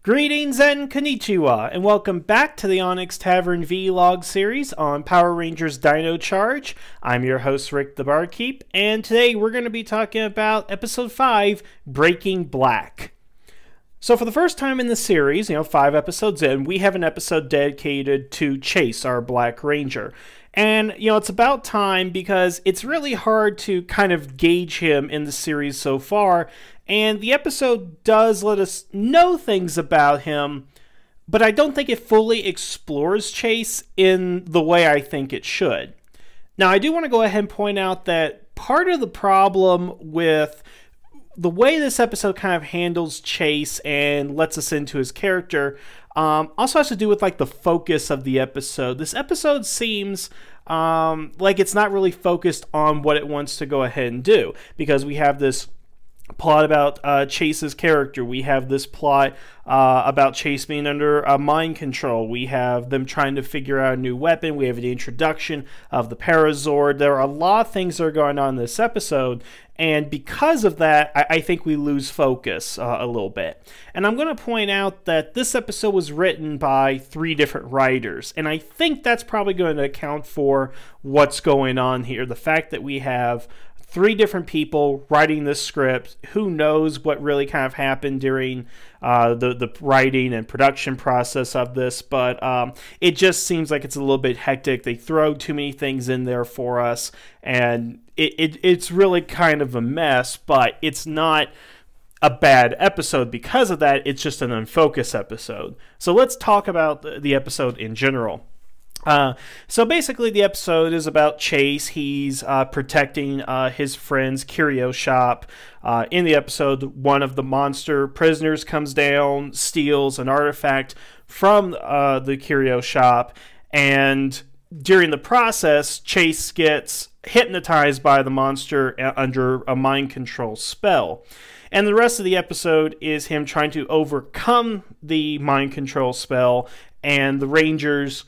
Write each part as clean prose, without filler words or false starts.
Greetings and konnichiwa, and welcome back to the Onyx Tavern Vlog series on Power Rangers Dino Charge. I'm your host, Rick the Barkeep, and today we're going to be talking about Episode 5, Breaking Black. So for the first time in the series, 5 episodes in, we have an episode dedicated to Chase, our Black Ranger. And, it's about time because it's really hard to kind of gauge him in the series so far. And the episode does let us know things about him, but I don't think it fully explores Chase in the way I think it should. Now, I do want to go ahead and point out that part of the problem with the way this episode kind of handles Chase and lets us into his character also has to do with the focus of the episode. This episode seems like it's not really focused on what it wants to go ahead and do, because we have this plot about Chase's character. We have this plot about Chase being under mind control. We have them trying to figure out a new weapon. We have the introduction of the Parazord. There are a lot of things that are going on in this episode, and because of that, I think we lose focus a little bit. And I'm going to point out that this episode was written by 3 different writers, and I think that's probably going to account for what's going on here. The fact that we have 3 different people writing this script. Who knows what really kind of happened during the writing and production process of this, but it just seems like it's a little bit hectic. They throw too many things in there for us, and it's really kind of a mess, but it's not a bad episode because of that. It's just an unfocused episode. So let's talk about the episode in general. So basically the episode is about Chase. He's protecting his friend's curio shop. In the episode, one of the monster prisoners comes down, steals an artifact from the curio shop, and during the process, Chase gets hypnotized by the monster under a mind control spell. And the rest of the episode is him trying to overcome the mind control spell, and the Rangers...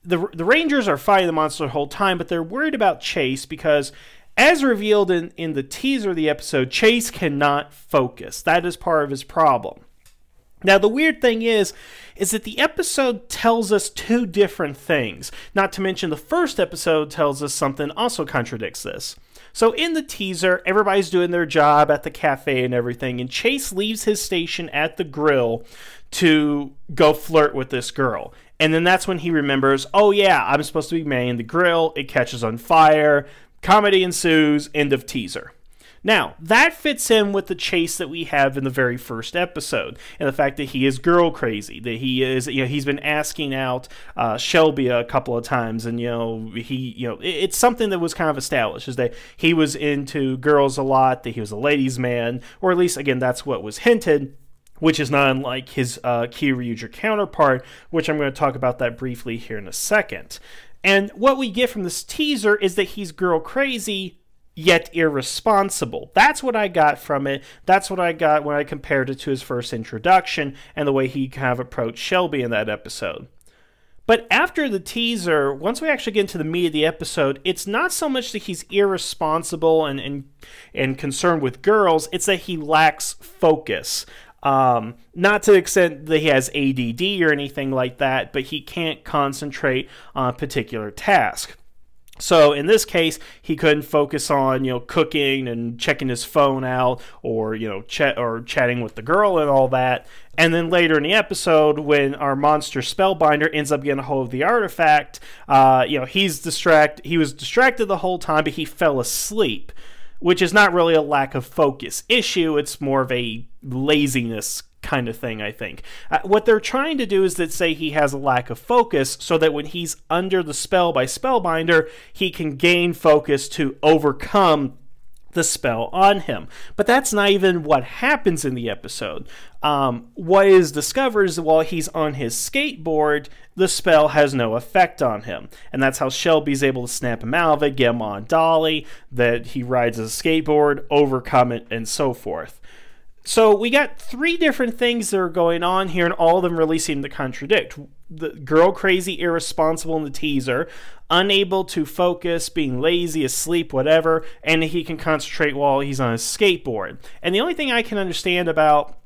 The Rangers are fighting the monster the whole time, but they're worried about Chase because, as revealed in the teaser of the episode, Chase cannot focus. That is part of his problem. Now, the weird thing is that the episode tells us 2 different things. Not to mention the first episode tells us something also contradicts this. So in the teaser, everybody's doing their job at the cafe and everything, and Chase leaves his station at the grill to go flirt with this girl. And then that's when he remembers, oh yeah, I'm supposed to be manning the grill. It catches on fire. Comedy ensues. End of teaser. Now, that fits in with the Chase that we have in the very first episode, and the fact that he is girl crazy, that he is, he's been asking out Shelby a couple of times, and it's something that was kind of established, is that he was into girls a lot, that he was a ladies' man, or at least, again, that's what was hinted, which is not unlike his Kyoryuger counterpart, which I'm going to talk about that briefly here in a second. And what we get from this teaser is that he's girl crazy, yet irresponsible. That's what I got from it. That's what I got when I compared it to his first introduction and the way he kind of approached Shelby in that episode. But after the teaser, once we actually get into the meat of the episode, it's not so much that he's irresponsible and concerned with girls, it's that he lacks focus. Not to the extent that he has ADD or anything like that, but he can't concentrate on a particular task. So in this case, he couldn't focus on, cooking and checking his phone out, or, chatting with the girl and all that. And then later in the episode, when our monster spellbinder ends up getting a hold of the artifact, he was distracted the whole time, but he fell asleep, which is not really a lack of focus issue. It's more of a laziness kind of thing, I think. What they're trying to do is that say he has a lack of focus so that when he's under the spell by Spellbinder, he can gain focus to overcome the spell on him. But that's not even what happens in the episode. What is discovered is that while he's on his skateboard, the spell has no effect on him. And that's how Shelby's able to snap him out of it, get him on Dolly, that he rides a skateboard, overcome it, and so forth. So we got 3 different things that are going on here, and all of them really seem to contradict. The girl crazy, irresponsible in the teaser, unable to focus, being lazy, asleep, whatever, and he can concentrate while he's on his skateboard. And the only thing I can understand about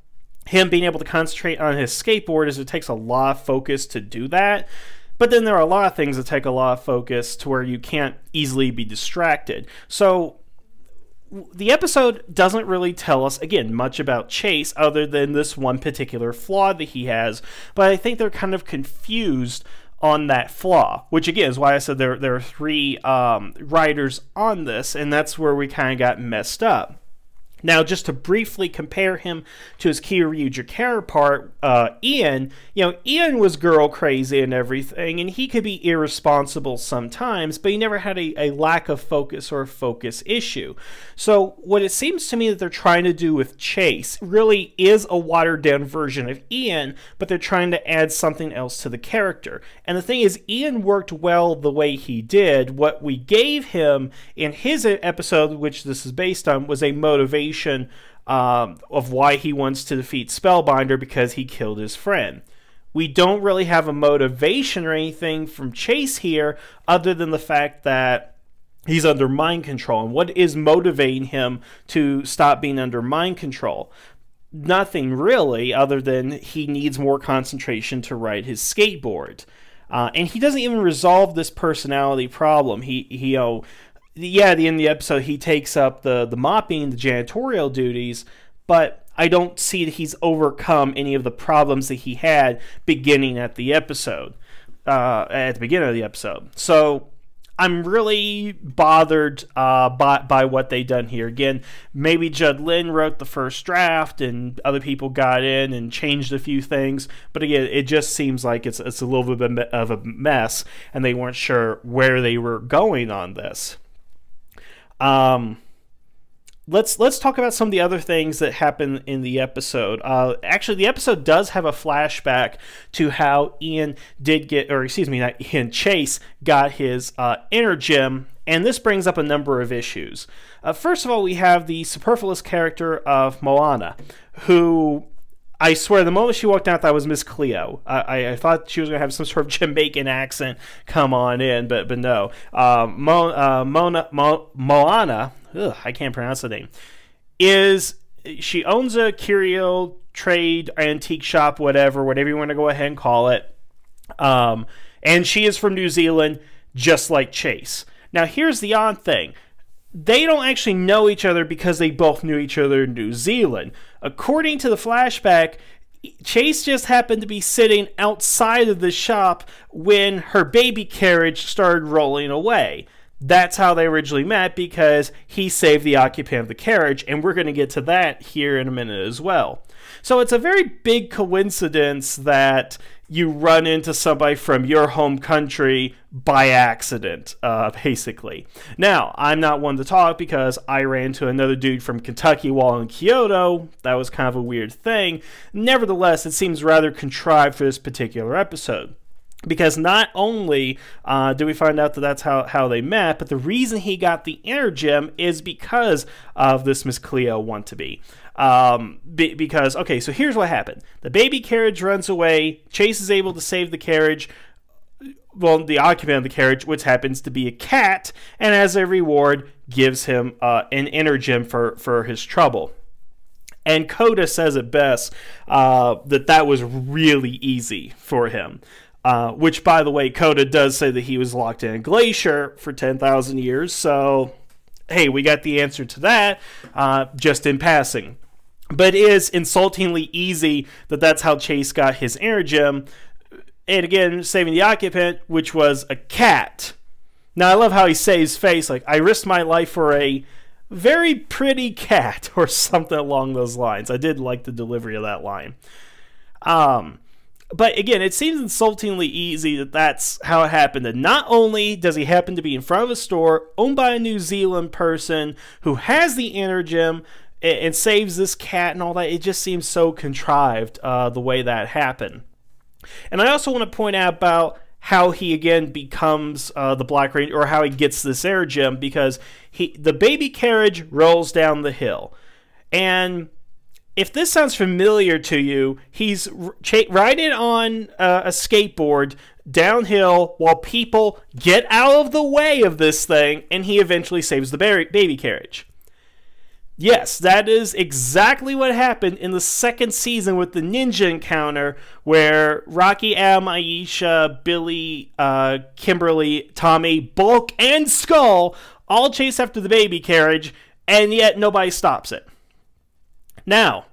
him being able to concentrate on his skateboard is it takes a lot of focus to do that. But then there are a lot of things that take a lot of focus to where you can't easily be distracted. So the episode doesn't really tell us, again, much about Chase other than this one particular flaw that he has. But I think they're kind of confused on that flaw, which again is why I said there are three writers on this, and that's where we kind of got messed up. Now, just to briefly compare him to his Kyoryuger counterpart, Ian, Ian was girl crazy and everything, and he could be irresponsible sometimes, but he never had a lack of focus or a focus issue. So what it seems to me that they're trying to do with Chase really is a watered-down version of Ian, but they're trying to add something else to the character. And the thing is, Ian worked well the way he did. What we gave him in his episode, which this is based on, was a motivation of why he wants to defeat Spellbinder because he killed his friend. We don't really have a motivation or anything from Chase here other than the fact that he's under mind control. And what is motivating him to stop being under mind control? Nothing really, other than he needs more concentration to ride his skateboard. And he doesn't even resolve this personality problem. Yeah, at the end of the episode, he takes up the mopping, the janitorial duties, but I don't see that he's overcome any of the problems that he had beginning at the episode, at the beginning of the episode. So I'm really bothered by what they've done here. Again, maybe Judd Lin wrote the first draft and other people got in and changed a few things, but again, it just seems like it's a little bit of a mess, and they weren't sure where they were going on this. Let's talk about some of the other things that happen in the episode. Actually, the episode does have a flashback to how Ian did get, or excuse me, not Ian, Chase got his Energem, and this brings up a number of issues. First of all, we have the superfluous character of Moana, who, I swear, the moment she walked out, that was Miss Cleo. I thought she was going to have some sort of Jamaican accent come on in, but no. Moana, I can't pronounce the name, she owns a curio trade antique shop, whatever you want to go ahead and call it. And she is from New Zealand, just like Chase. Now, here's the odd thing. They don't actually know each other because they both knew each other in New Zealand. According to the flashback, Chase just happened to be sitting outside of the shop when her baby carriage started rolling away. That's how they originally met, because he saved the occupant of the carriage, and we're going to get to that here in a minute as well. So it's a very big coincidence that you run into somebody from your home country by accident, basically. Now, I'm not one to talk because I ran into another dude from Kentucky while in Kyoto. That was kind of a weird thing. Nevertheless, it seems rather contrived for this particular episode. Because not only do we find out that that's how they met, but the reason he got the Energem is because of this Miss Cleo want-to-be. Because, okay, so here's what happened. The baby carriage runs away. Chase is able to save the carriage. Well, the occupant of the carriage, which happens to be a cat, and as a reward, gives him an Energem for his trouble. And Coda says it best that was really easy for him. Which, by the way, Coda does say that he was locked in a glacier for 10,000 years, so, hey, we got the answer to that, just in passing. But it is insultingly easy that that's how Chase got his Energem, and again, saving the occupant, which was a cat. Now, I love how he saves face, like, I risked my life for a very pretty cat, or something along those lines. I did like the delivery of that line. But again, it seems insultingly easy that that's how it happened. And not only does he happen to be in front of a store owned by a New Zealand person who has the Energem and saves this cat and all that, it just seems so contrived the way that happened. And I also want to point out about how he again becomes the Black Ranger, or how he gets this Energem, because the baby carriage rolls down the hill. And if this sounds familiar to you, he's riding on a skateboard downhill while people get out of the way of this thing, and he eventually saves the baby carriage. Yes, that is exactly what happened in the second season with the ninja encounter, where Rocky, Adam, Aisha, Billy, Kimberly, Tommy, Bulk, and Skull all chase after the baby carriage, and yet nobody stops it. Now,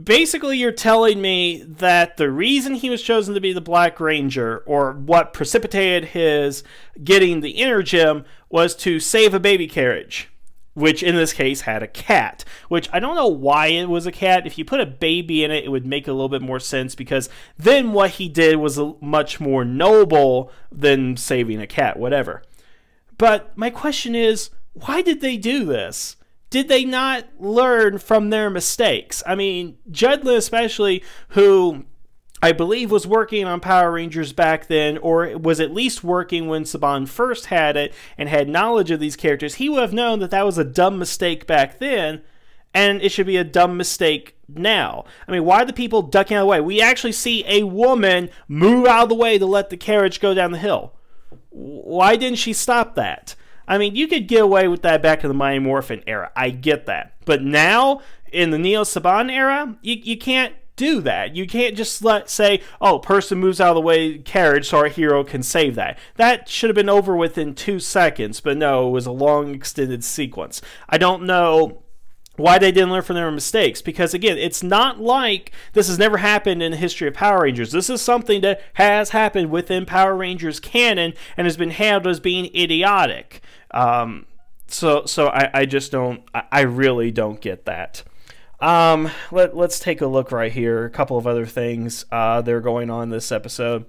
basically you're telling me that the reason he was chosen to be the Black Ranger, or what precipitated his getting the inner gem, was to save a baby carriage, which in this case had a cat, which I don't know why it was a cat. If you put a baby in it, it would make a little bit more sense, because then what he did was much more noble than saving a cat, whatever. But my question is, why did they do this? Did they not learn from their mistakes? I mean, Judlin especially, who I believe was working on Power Rangers back then, or was at least working when Saban first had it and had knowledge of these characters, he would have known that that was a dumb mistake back then, and it should be a dumb mistake now. I mean, why are the people ducking out of the way? We actually see a woman move out of the way to let the carriage go down the hill. Why didn't she stop that? I mean, you could get away with that back in the Mighty Morphin era. I get that. But now, in the Neo Saban era, you can't do that. You can't just say, oh, person moves out of the way carriage so our hero can save that. That should have been over within 2 seconds, but no, it was a long extended sequence. I don't know why they didn't learn from their mistakes, because again, it's not like this has never happened in the history of Power Rangers. This is something that has happened within Power Rangers canon and has been handled as being idiotic. So I just don't, I really don't get that. Let's take a look right here. A couple of other things that are going on in this episode.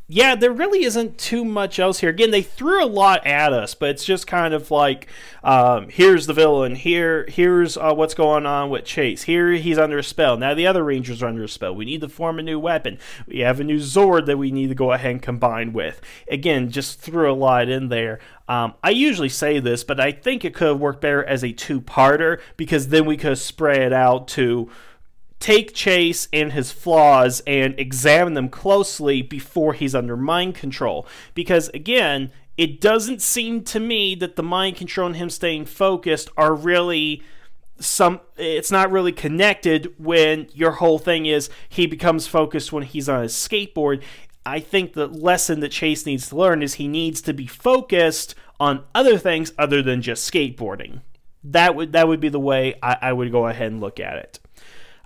Yeah, there really isn't too much else here. Again, they threw a lot at us, but it's just kind of like, here's the villain, here's what's going on with Chase, here he's under a spell, now the other Rangers are under a spell, we need to form a new weapon, we have a new Zord that we need to go ahead and combine with. Again, just threw a lot in there. I usually say this, but I think it could have worked better as a two-parter, because then we could have spread it out to take Chase and his flaws and examine them closely before he's under mind control. Because again, it doesn't seem to me that the mind control and him staying focused are really it's not really connected when your whole thing is he becomes focused when he's on his skateboard. I think the lesson that Chase needs to learn is he needs to be focused on other things other than just skateboarding. That would be the way I would go ahead and look at it.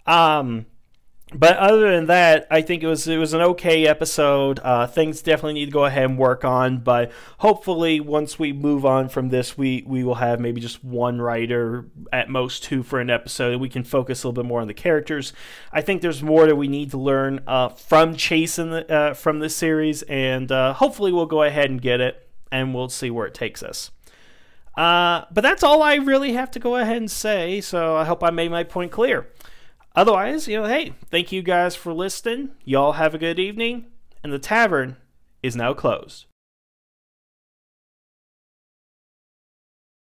But other than that, I think it was an okay episode. Things definitely need to go ahead and work on, but hopefully once we move on from this, we will have maybe just one writer, at most two, for an episode, and we can focus a little bit more on the characters. I think there's more that we need to learn from Chase from this series, and hopefully we'll go ahead and get it, and we'll see where it takes us. But that's all I really have to go ahead and say, so I hope I made my point clear. Otherwise, hey, thank you guys for listening. Y'all have a good evening, and the tavern is now closed.